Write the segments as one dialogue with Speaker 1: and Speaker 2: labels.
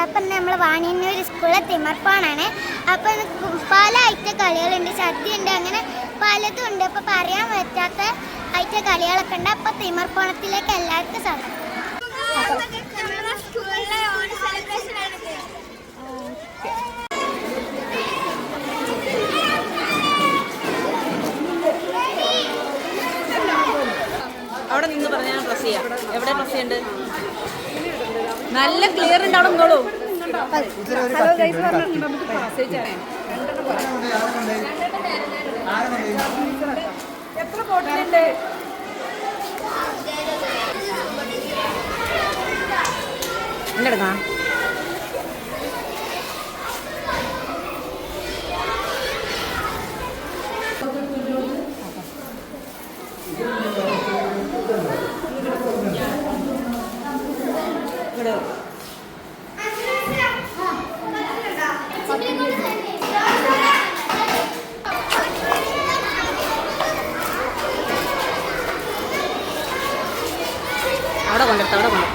Speaker 1: അപ്പം നമ്മൾ വാണിയന്നൂർ സ്കൂളിലെ തിമർപ്പാണാണ്. അപ്പം പല ഐറ്റം കളികളുണ്ട്, സദ്യ ഉണ്ട്, അങ്ങനെ പലതും ഉണ്ട്. അപ്പോൾ പറയാൻ പറ്റാത്ത ഐറ്റം കളികളൊക്കെ ഉണ്ട്. അപ്പോൾ തിമർപ്പോണത്തിലേക്ക് എല്ലാവർക്കും സ്വാഗതം.
Speaker 2: അവിടെ നിന്ന് പറഞ്ഞാൽ പ്രസ് ചെയ്യാം. എവിടെ പ്രസ് ചെയ്യണ്ട്? നല്ല ക്ലിയർ ഉണ്ട് അവിടെ നിന്നോളൂ. ഹലോ ഗൈസ് പറഞ്ഞു എത്ര ബോട്ടിലുണ്ട്? എന്നെടുക്കാം. അവിടെ കൊണ്ടെടുത്ത അവിടെ കൊണ്ടു.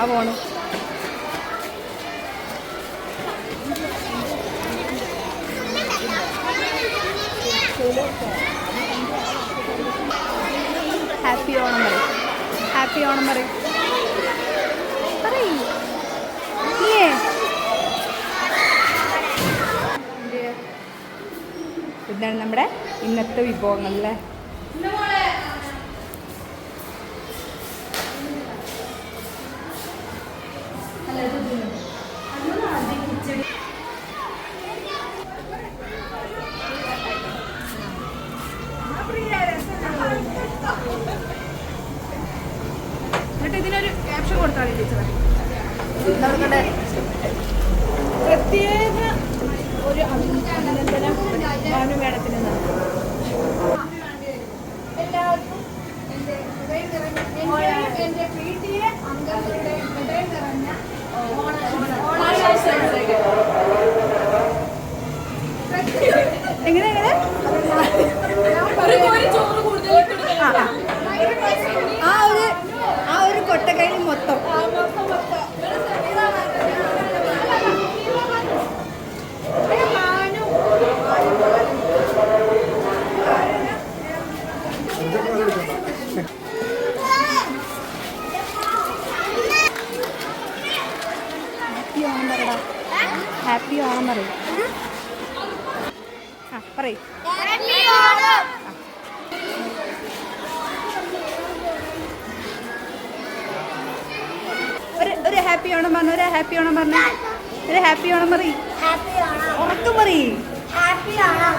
Speaker 2: ആ പോണു. ഹാപ്പി ഓണം പറയും. ഹാപ്പി ഓണം പറയും. ഇതാണ് നമ്മുടെ ഇന്നത്തെ വിഭവങ്ങളല്ലേ. എന്നിട്ട് ഇതിനൊരു ക്യാപ്ഷൻ കൊടുത്താൽ ടീച്ചറെ. നമ്മുടെ പ്രത്യേക ഒരു അഭിനന്ദനം ഭാനു മേഡത്തിന് നൽകും. എല്ലാവർക്കും എൻ്റെ PTA അംഗങ്ങളുടെ ഹൃദയം നിറഞ്ഞ ഓണാശംസകൾ. എങ്ങനെ ആ ഒരു കൊട്ടക്കൈയിൽ മൊത്തം ഹാപ്പി ഓണം പറയും. ആ പറയും. ഒരു ഹാപ്പി ഓണം പറഞ്ഞു. ഒരു ഹാപ്പി ഓണം പറഞ്ഞു. ഒരു ഹാപ്പി ഓണം പറയും. ഉറക്കം പറയും. ഹാപ്പി ഓണം.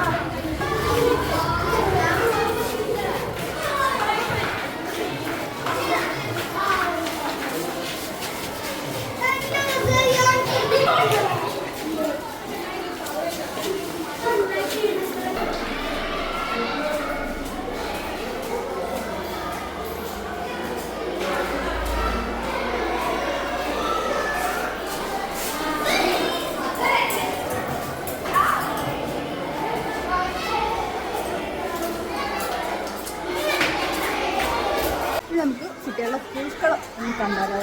Speaker 2: നമുക്ക് കുട്ടികളുടെ പൂക്കളം ഒന്ന് കണ്ടാലോ.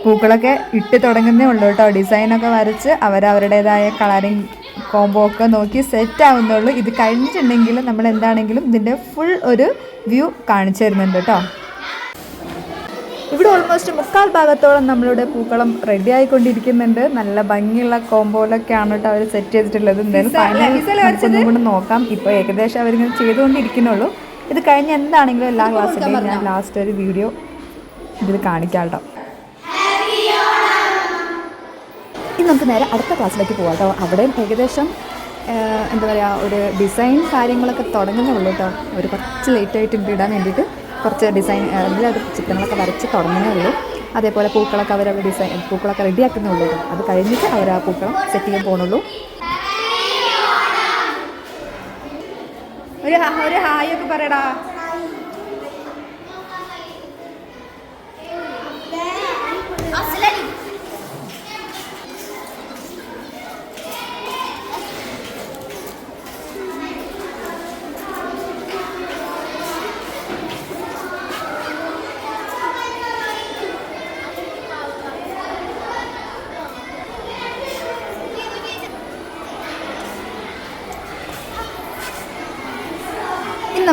Speaker 2: പൂക്കളൊക്കെ ഇട്ട് തുടങ്ങുന്നേ ഉള്ളൂ കേട്ടോ. ഡിസൈനൊക്കെ വരച്ച് അവരവരുടേതായ കളറിങ് കോംബോ ഒക്കെ നോക്കി സെറ്റ് ആവുന്നുള്ളൂ. ഇത് കഴിഞ്ഞിട്ടുണ്ടെങ്കിൽ നമ്മൾ എന്താണെങ്കിലും ഇതിൻ്റെ ഫുൾ ഒരു വ്യൂ കാണിച്ചു തരുന്നുണ്ട് കേട്ടോ. ഇവിടെ ഓൾമോസ്റ്റ് 3/4 ഭാഗത്തോളം നമ്മളുടെ പൂക്കളം റെഡി ആയിക്കൊണ്ടിരിക്കുന്നുണ്ട്. നല്ല ഭംഗിയുള്ള കോംബോയിലൊക്കെയാണ് കേട്ടോ അവർ സെറ്റ് ചെയ്തിട്ടുള്ളത്. എന്തായാലും ഫൈനൽ കൊണ്ട് നോക്കാം. ഇപ്പോൾ ഏകദേശം അവരിങ്ങനെ ചെയ്തുകൊണ്ടിരിക്കുന്നുള്ളൂ. ഇത് കഴിഞ്ഞ് എന്താണെങ്കിലും എല്ലാ ക്ലാസ്സിൻ്റെയും ഞാൻ ലാസ്റ്റ് ഒരു വീഡിയോ ഇതിൽ കാണിക്കാം കേട്ടോ. ഇനി നമുക്ക് നേരെ അടുത്ത ക്ലാസ്സിലേക്ക് പോകാം കേട്ടോ. അവിടെയും ഏകദേശം എന്താ പറയുക ഒരു ഡിസൈൻ കാര്യങ്ങളൊക്കെ തുടങ്ങുന്നേ ഉള്ളൂ കേട്ടോ. ഒരു കുറച്ച് ലേറ്റായിട്ട് ഇടാൻ വേണ്ടിയിട്ട് കുറച്ച് ഡിസൈൻ എല്ലാവരും ചിത്രങ്ങളൊക്കെ വരച്ച് തുടങ്ങുന്നേ ഉള്ളൂ. അതേപോലെ പൂക്കളൊക്കെ അവർ ഡിസൈൻ പൂക്കളൊക്കെ റെഡിയാക്കുന്നേ ഉള്ളൂ കേട്ടോ. അത് കഴിഞ്ഞിട്ട് അവർ ആ പൂക്കളം സെറ്റ് ചെയ്യാൻ പോകുന്നുള്ളൂ. ഒരു ഹായ് ഒക്കെ പറയടാ.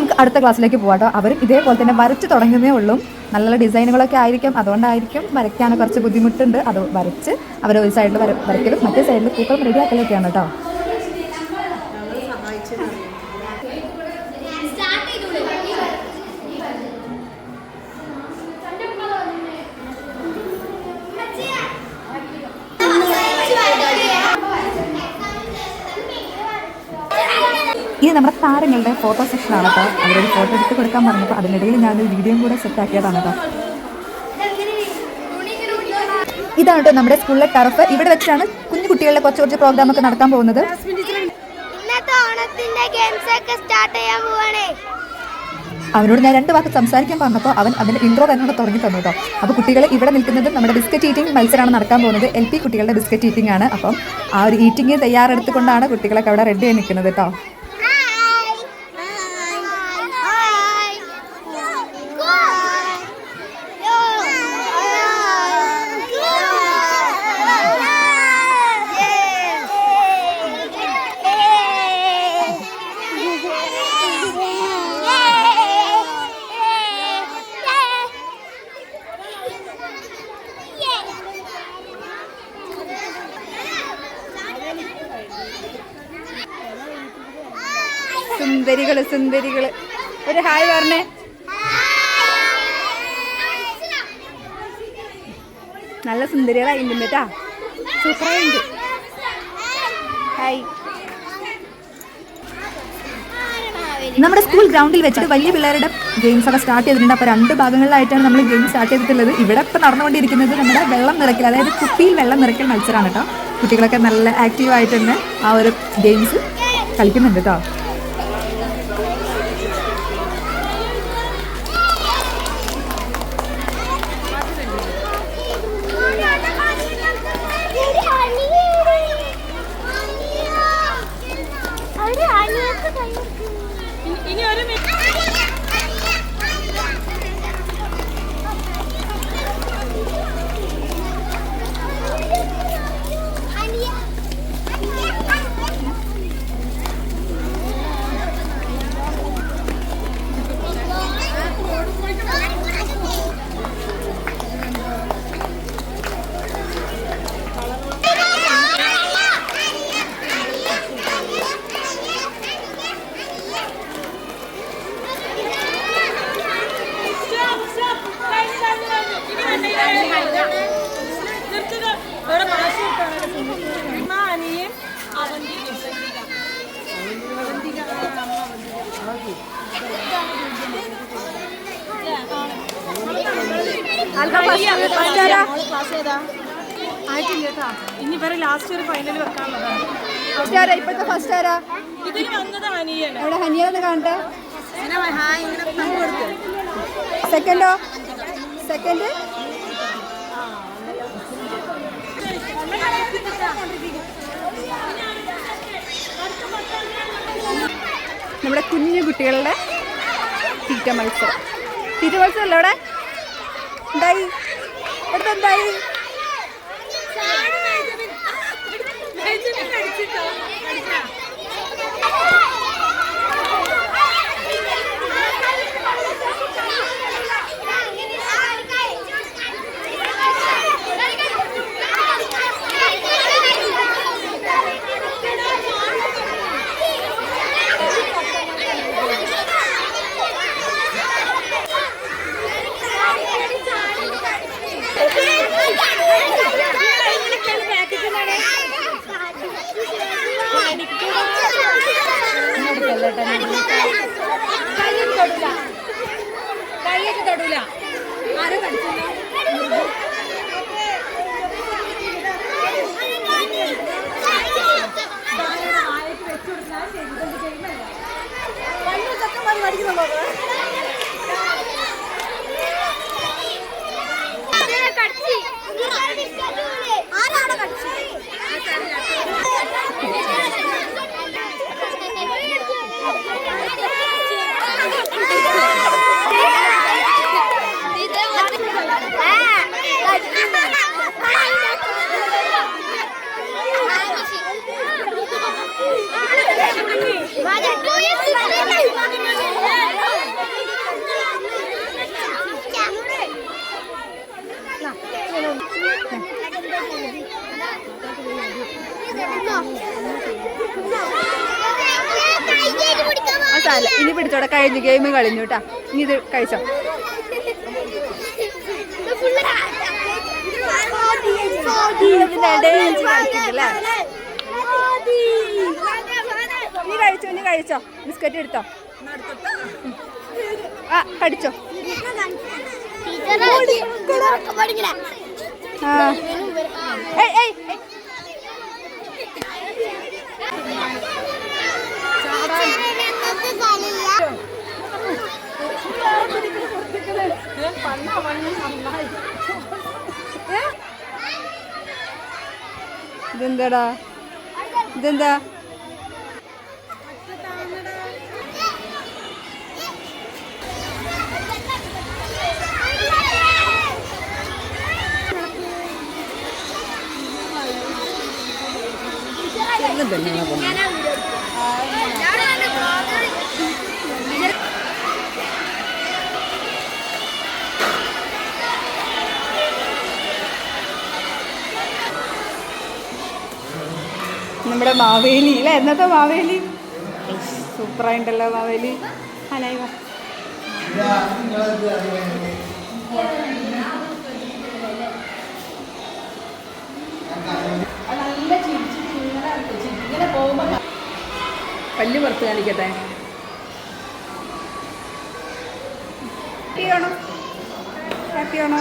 Speaker 2: നമുക്ക് അടുത്ത ക്ലാസ്സിലേക്ക് പോകാം കേട്ടോ. അവരും ഇതേപോലെ തന്നെ വരച്ച് തുടങ്ങുന്നേ ഉള്ളൂ. നല്ല നല്ല ഡിസൈനുകളൊക്കെ ആയിരിക്കും, അതുകൊണ്ടായിരിക്കും വരയ്ക്കാൻ കുറച്ച് ബുദ്ധിമുട്ടുണ്ട്. അത് വരച്ച് അവർ ഒരു സൈഡിൽ വരയ്ക്കലും മറ്റേ സൈഡിൽ പൂക്കളും റെഡിയാക്കലൊക്കെയാണ് കേട്ടോ. ഇത് നമ്മുടെ താരങ്ങളുടെ ഫോട്ടോ സെക്ഷനാണ് കേട്ടോ. അവരൊരു ഫോട്ടോ എടുത്ത് കൊടുക്കാൻ പറഞ്ഞപ്പോൾ അതിനിടയിൽ ഞാനൊരു വീഡിയോയും കൂടെ സെറ്റാക്കിയതാണ് കേട്ടോ. ഇതാണ് കേട്ടോ നമ്മുടെ സ്കൂളിലെ ടർഫ്. ഇവിടെ വെച്ചാണ് കുഞ്ഞു കുട്ടികളുടെ കുറച്ച് പ്രോഗ്രാമൊക്കെ നടത്താൻ പോകുന്നത്. അവനോട് ഞാൻ 2 വാക്ക് സംസാരിക്കാൻ പറഞ്ഞപ്പോൾ അവൻ അതിൻ്റെ ഇൻട്രോ തന്നെ തുടങ്ങി തന്നു കേട്ടോ. അപ്പോൾ കുട്ടികൾ ഇവിടെ നിൽക്കുന്നത് നമ്മുടെ ബിസ്ക്കറ്റ് ഈറ്റിംഗ് മത്സരമാണ് നടക്കാൻ പോകുന്നത്. LP കുട്ടികളുടെ ബിസ്ക്കറ്റ് ഈറ്റിംഗ് ആണ്. അപ്പം ആ ഒരു ഈറ്റിംഗ് തയ്യാറെടുത്തുകൊണ്ടാണ് കുട്ടികളൊക്കെ അവിടെ റെഡിയായി നിൽക്കുന്നത് കേട്ടോ. സുന്ദരികള് ഒരു ഹായ് പറഞ്ഞേ. നല്ല സുന്ദരികളായിട്ടുണ്ട് കേട്ടാ, സൂപ്പറായിട്ടുണ്ട്. ഹായ്. നമ്മുടെ സ്കൂൾ ഗ്രൗണ്ടിൽ വെച്ചിട്ട് വലിയ പിള്ളേരുടെ ഗെയിംസ് ഒക്കെ സ്റ്റാർട്ട് ചെയ്തിട്ടുണ്ട്. അപ്പോൾ 2 ഭാഗങ്ങളിലായിട്ടാണ് നമ്മൾ ഗെയിം സ്റ്റാർട്ട് ചെയ്തിട്ടുള്ളത്. ഇവിടെ ഇപ്പോൾ നടന്നുകൊണ്ടിരിക്കുന്നത് നമ്മുടെ വെള്ളം നിറയ്ക്കൽ, അതായത് കുപ്പിയിൽ വെള്ളം നിറയ്ക്കൽ മത്സരമാണ് കേട്ടോ. കുട്ടികളൊക്കെ നല്ല ആക്റ്റീവായിട്ട് തന്നെ ആ ഒരു ഗെയിംസ് കളിക്കുന്നുണ്ട് കേട്ടോ.
Speaker 3: ഇനി വരെ ലാസ്റ്റ് ഒരു ഫൈനൽ വെക്കാനുള്ളതാണ്.
Speaker 2: ഇപ്പോഴത്തെ ഫസ്റ്റ് ആരാ?
Speaker 3: ഇതിൽ വന്നത് ഹനിയാണ്.
Speaker 2: അവിടെ ഹനിയാന്ന് കാണട്ടെ. സെക്കൻഡോ? സെക്കൻഡ് നമ്മുടെ കുഞ്ഞു കുട്ടികളുടെ തീറ്റ മത്സരം. തീറ്റ മത്സരമല്ലേ അവിടെ? എന്തായി? എന്തായി?
Speaker 3: കൈയൊക്കെ തൊടൂല. ആരും കടിച്ചില്ല.
Speaker 1: Mother, do you
Speaker 2: ആ സാല ഇനി പിടിച്ചോടെ, കഴിഞ്ഞു, ഗെയിം കഴിഞ്ഞു കേട്ടാ. ഇനി ഇത് കഴിച്ചോ. നീ കഴിച്ചോ ബിസ്ക്കറ്റ് എടുത്തോ. ആ കടിച്ചോ. ഇതെന്താടാ, ഇതെന്താ? നമ്മുടെ മാവേലി അല്ലേ? എന്നത്തെ മാവേലി സൂപ്പറായിട്ടുണ്ടല്ലോ മാവേലി. ഹനായി വാ. പല്ല് പുറത്ത് കാണിക്കട്ടെ. ഹാപ്പി ആണോ? ഹാപ്പി ആണോ?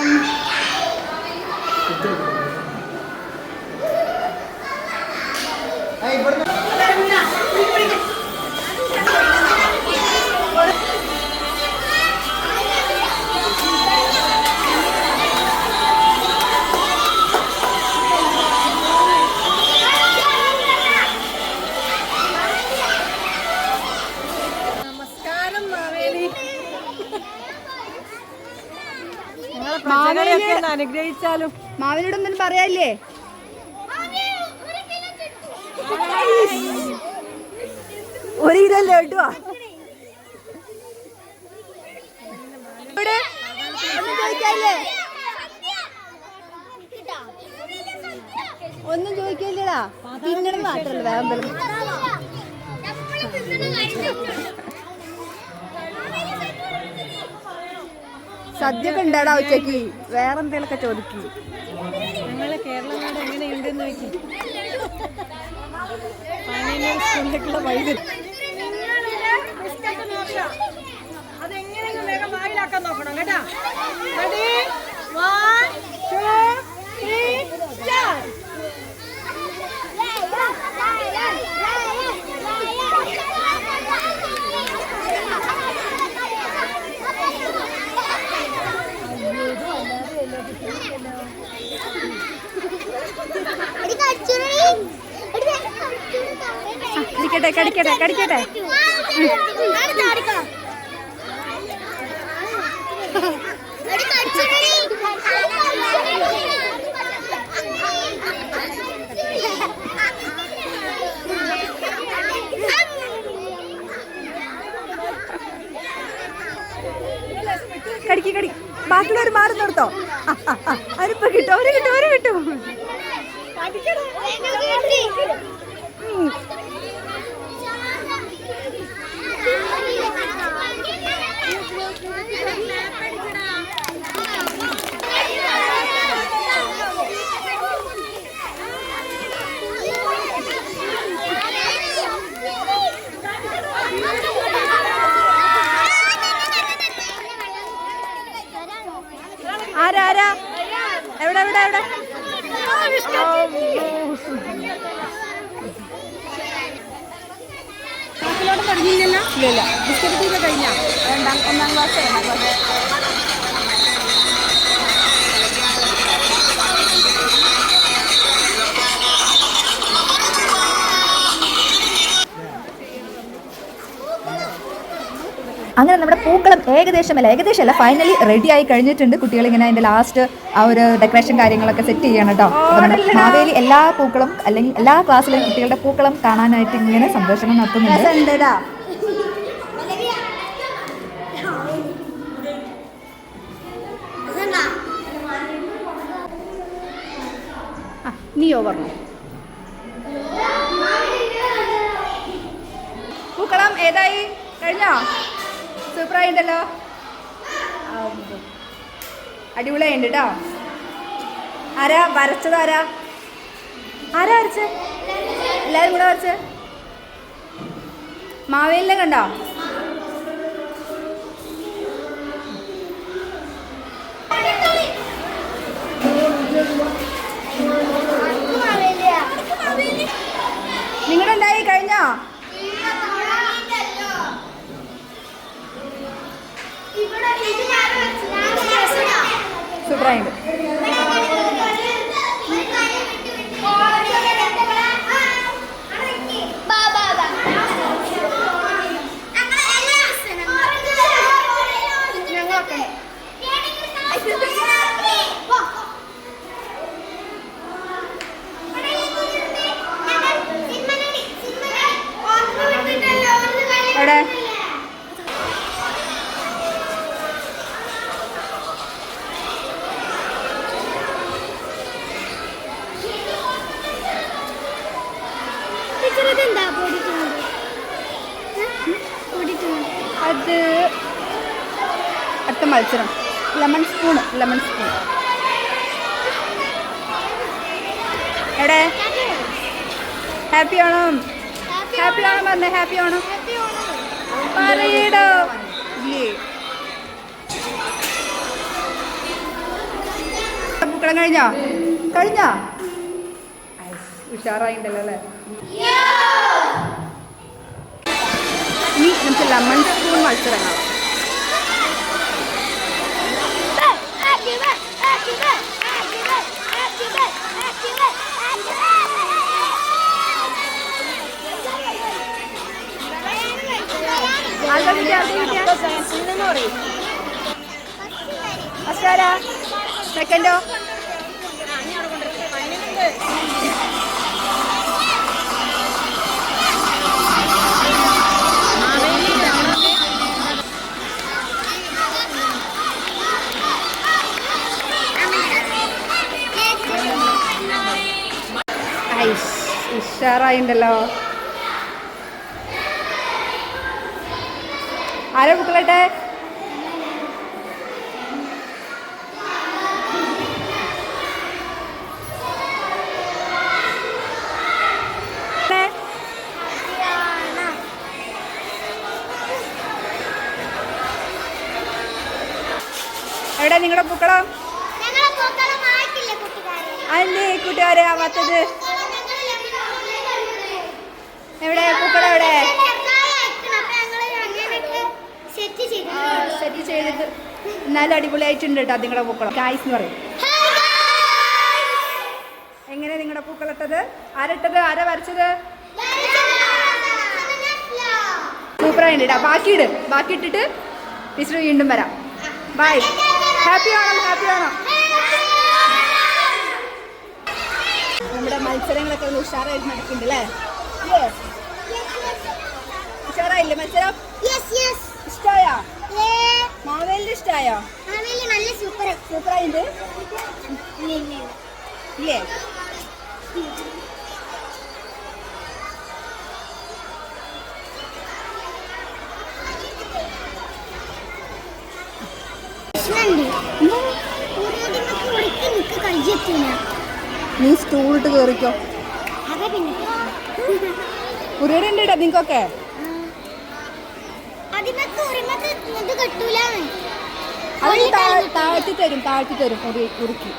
Speaker 3: നമസ്കാരം മാവേലി. മാവേലിയെ അനുഗ്രഹിച്ചാലും.
Speaker 2: മാവേലിയോട് ഒന്നും പറയാല്ലേ? ഒരു ഇതല്ലേ കേട്ടോ. ഒന്നും ചോദിക്കില്ലടാ. തിന്നണം മാത്രല്ല, വേറെ സദ്യ ഒക്കെ ഉണ്ടാടാ ഉച്ചക്ക്. വേറെന്തേലൊക്കെ ചോദിക്കും.
Speaker 3: ഞങ്ങളെ കേരള നാട് എങ്ങനെയുണ്ടെന്ന് നോക്കി. സ്കൂളിലേക്കുള്ള വൈദ്യുതി അതെങ്ങനെയെങ്കിലും വേഗം വായിലാക്കാൻ നോക്കണം കേട്ടാ. Ready 1 2 3 start.
Speaker 2: കടിക്കട്ടെ കടിക്കട്ടെ കടിക്കട്ടെ. കടിക്ക് കടി. ബാക്കിയുള്ളവർ മാറി നിർത്തോ. അവരിപ്പോ കിട്ടും, അവര് കിട്ടും, അവര് കിട്ടും. ആരാ ആരാ? എവിടെ എവിടെ എവിടെ?
Speaker 3: തുടങ്ങിയില്ലല്ലോ. ഇല്ല. ബിസ്ക്കറ്റ് തീരെ കഴിഞ്ഞാ? ഒന്നാം ക്ലാസ് 2ാം ക്ലാസ്.
Speaker 2: അങ്ങനെ നമ്മുടെ പൂക്കളം ഏകദേശമല്ല ഫൈനലി റെഡി ആയി കഴിഞ്ഞിട്ടുണ്ട്. കുട്ടികളിങ്ങനെ അതിൻ്റെ ലാസ്റ്റ് ആ ഒരു ഡെക്കറേഷൻ കാര്യങ്ങളൊക്കെ സെറ്റ് ചെയ്യണം കേട്ടോ. അപ്പോൾ നമ്മുടെ മാവേലി എല്ലാ പൂക്കളും അല്ലെങ്കിൽ എല്ലാ ക്ലാസ്സിലെയും കുട്ടികളുടെ പൂക്കളം കാണാനായിട്ട് ഇങ്ങനെ സന്തോഷങ്ങൾ നടത്തുന്നുണ്ട്. ആ നീയോ പറഞ്ഞു. പൂക്കളം ഏതായി? കഴിഞ്ഞോ? സൂപ്പറായിട്ടുണ്ടല്ലോ. അടിപൊളിയായിട്ടുണ്ട് കേട്ടോ. ആരാ വരച്ചത്? ആരാ വരച്ചേ? എല്ലാവരും കൂടെ വരച്ചേ? മാവേലിനെ കണ്ടോ? നിങ്ങളുടെ എന്തായി? കഴിഞ്ഞോ? സൂപ്പറായിട്ട്. എവിടെ? അത് അടുത്ത മത്സരം ലെമൺ സ്പൂൺ. എവിടെ? ഹാപ്പി ഓണം. പറഞ്ഞേ. ഹാപ്പി ഓണം പറയടോ. പൂക്കളം കഴിഞ്ഞോ? ഉഷാറായിണ്ടല്ലോ അല്ലേ? ഇനി നമുക്ക് ലെമൺ സ്പൂൺ മത്സരം കാണാം. സെക്കൻഡോ? ഉഷാറായിണ്ടല്ലോ. ആരാ പൂക്കളട്ടെ? എവിടെ നിങ്ങളുടെ പൂക്കളം? അല്ലേ കൂട്ടുകാരെ ആവാത്തത്? എവിടെ പൂക്കളം? എവിടെ? സെറ്റ് ചെയ്തിട്ട് എന്നാലും അടിപൊളിയായിട്ടുണ്ട് കേട്ടോ നിങ്ങളുടെ പൂക്കളം. ഗായ്സ് എന്ന് പറയും. എങ്ങനെ നിങ്ങളുടെ പൂക്കളിട്ടത്? ആരിട്ടത്? ആരാ വരച്ചത്? സൂപ്പറായിട്ട് ഇടാം. ബാക്കി ഇട്ടിട്ട് ടീച്ചർ വീണ്ടും വരാം. ബൈ. ഹാപ്പി ഓണം. നമ്മുടെ മത്സരങ്ങളൊക്കെ ഒന്ന് ഉഷാറായിട്ട് നടക്കുന്നുണ്ട് അല്ലേ? ഉഷാറായില്ലേ മത്സരം? ഇഷ്ടായോ? മാവേലിന് ഇഷ്ടായോ? സൂപ്പറായിട്ട് ഇല്ലേ? നീ സ്റ്റൂളിട്ട് കയറിക്കോ. ഉരുണ്ട് ഇടാ നിങ്ങൾക്കൊക്കെ. താഴ്ത്തി തരും ഉറുക്കി.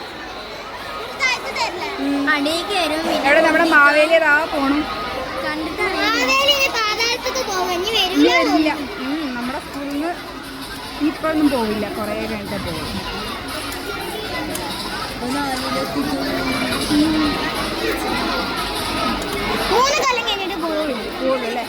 Speaker 2: എവിടെ നമ്മുടെ മാവേലി പോണു? നമ്മുടെ സ്കൂളിൽ നിന്ന് ഇപ്പൊന്നും പോവില്ല, കുറേ കഴിഞ്ഞിട്ട് പോകും. പോകുള്ളൂ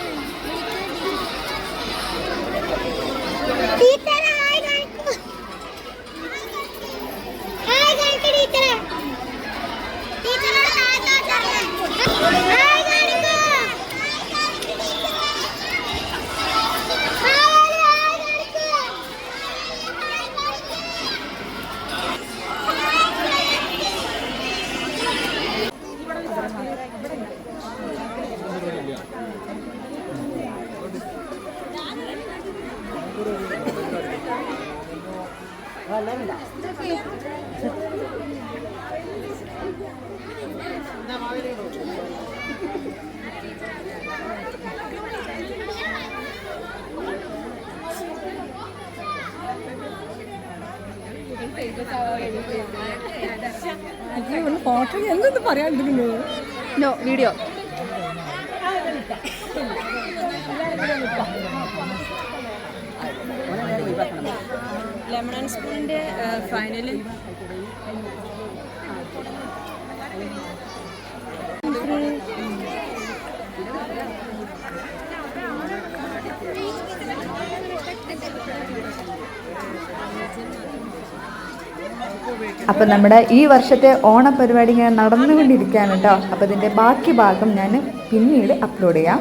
Speaker 3: ഫോട്ടോ എന്തെന്ന് പറയാണ്ടിരിക്കുന്നു.
Speaker 2: No video.
Speaker 3: ലെമൺ ആൻഡ് സ്പൂണിൻ്റെ ഫൈനല്
Speaker 2: അപ്പോൾ നമ്മുടെ ഈ വർഷത്തെ ഓണപരിപാടി ഇങ്ങനെ നടന്നുകൊണ്ടിരിക്കുകയാണ് കേട്ടോ. അപ്പോൾ ഇതിൻ്റെ ബാക്കി ഭാഗം ഞാൻ പിന്നീട് അപ്ലോഡ് ചെയ്യാം.